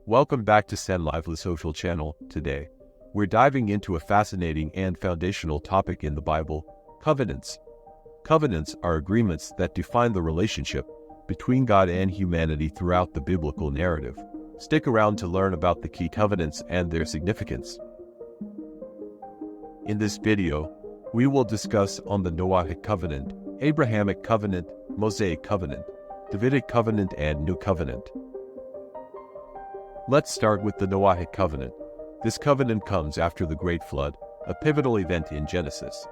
Welcome back to SanLivelySocial Channel. Today, we're diving into a fascinating and foundational topic in the Bible: covenants. Covenants are agreements that define the relationship between God and humanity throughout the biblical narrative. Stick around to learn about the key covenants and their significance. In this video, we will discuss on the Noahic covenant, Abrahamic covenant, Mosaic covenant, Davidic covenant, and New covenant. Let's start with the Noahic covenant. This covenant comes after the Great Flood, a pivotal event in Genesis.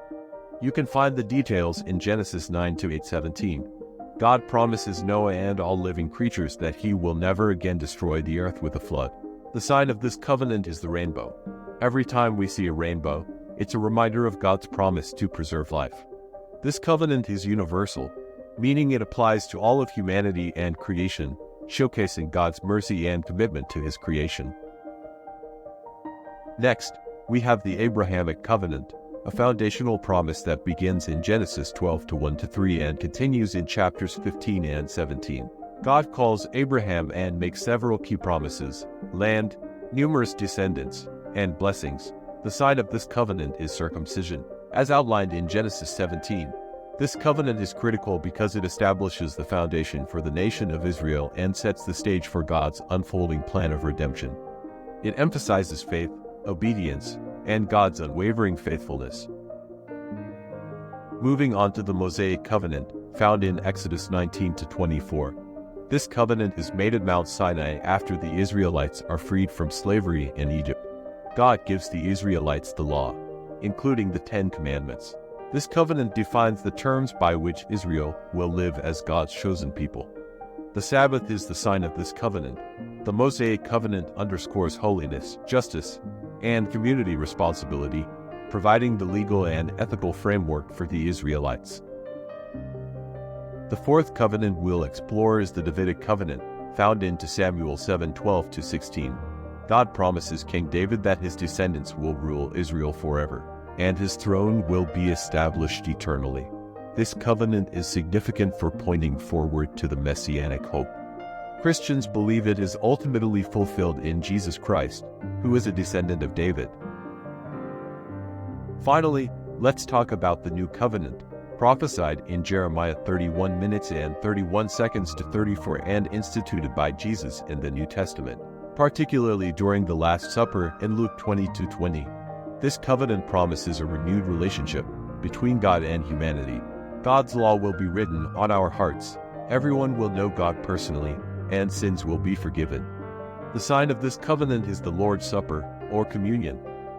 You can find the details in Genesis 9-8:17. God promises Noah and all living creatures that he will never again destroy the earth with a flood. The sign of this covenant is the rainbow. Every time we see a rainbow, it's a reminder of God's promise to preserve life. This covenant is universal, meaning it applies to all of humanity and creation, showcasing God's mercy and commitment to his creation. Next, we have the Abrahamic covenant, a foundational promise that begins in Genesis 12:1-3 and continues in chapters 15 and 17. God calls Abraham and makes several key promises: land, numerous descendants, and blessings. The sign of this covenant is circumcision, as outlined in Genesis 17. This covenant is critical because it establishes the foundation for the nation of Israel and sets the stage for God's unfolding plan of redemption. It emphasizes faith, obedience, and God's unwavering faithfulness. Moving on to the Mosaic covenant, found in Exodus 19-24. This covenant is made at Mount Sinai after the Israelites are freed from slavery in Egypt. God gives the Israelites the law, including the 10 Commandments. This covenant defines the terms by which Israel will live as God's chosen people. The Sabbath is the sign of this covenant. The Mosaic covenant underscores holiness, justice, and community responsibility, providing the legal and ethical framework for the Israelites. The fourth covenant we'll explore is the Davidic covenant, found in 2 Samuel 7:12-16. God promises King David that his descendants will rule Israel forever, and his throne will be established eternally. This covenant is significant for pointing forward to the Messianic hope. Christians believe it is ultimately fulfilled in Jesus Christ, who is a descendant of David. Finally, let's talk about the New Covenant, prophesied in Jeremiah 31 minutes and 31 seconds to 34 and instituted by Jesus in the New Testament, particularly during the Last Supper in Luke 20-20. This covenant promises a renewed relationship between God and humanity. God's law will be written on our hearts. Everyone will know God personally, and sins will be forgiven. The sign of this covenant is the Lord's Supper, or communion.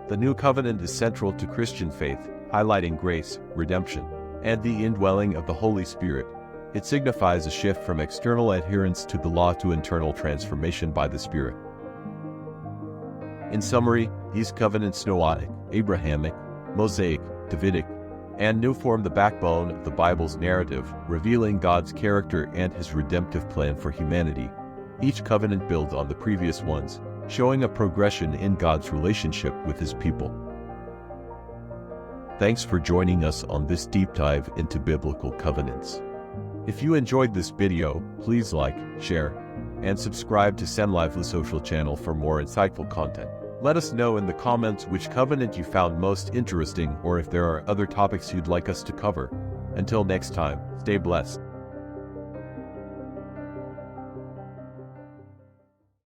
The New Covenant is central to Christian faith, highlighting grace, redemption, and the indwelling of the Holy Spirit. It signifies a shift from external adherence to the law to internal transformation by the Spirit. In summary, these covenants, Noahic, Abrahamic, Mosaic, Davidic, and New, form the backbone of the Bible's narrative, revealing God's character and his redemptive plan for humanity. Each covenant builds on the previous ones, showing a progression in God's relationship with his people. Thanks for joining us on this deep dive into biblical covenants. If you enjoyed this video, please like, share, and subscribe to SanLivelySocial Channel for more insightful content. Let us know in the comments which covenant you found most interesting, or if there are other topics you'd like us to cover. Until next time, stay blessed.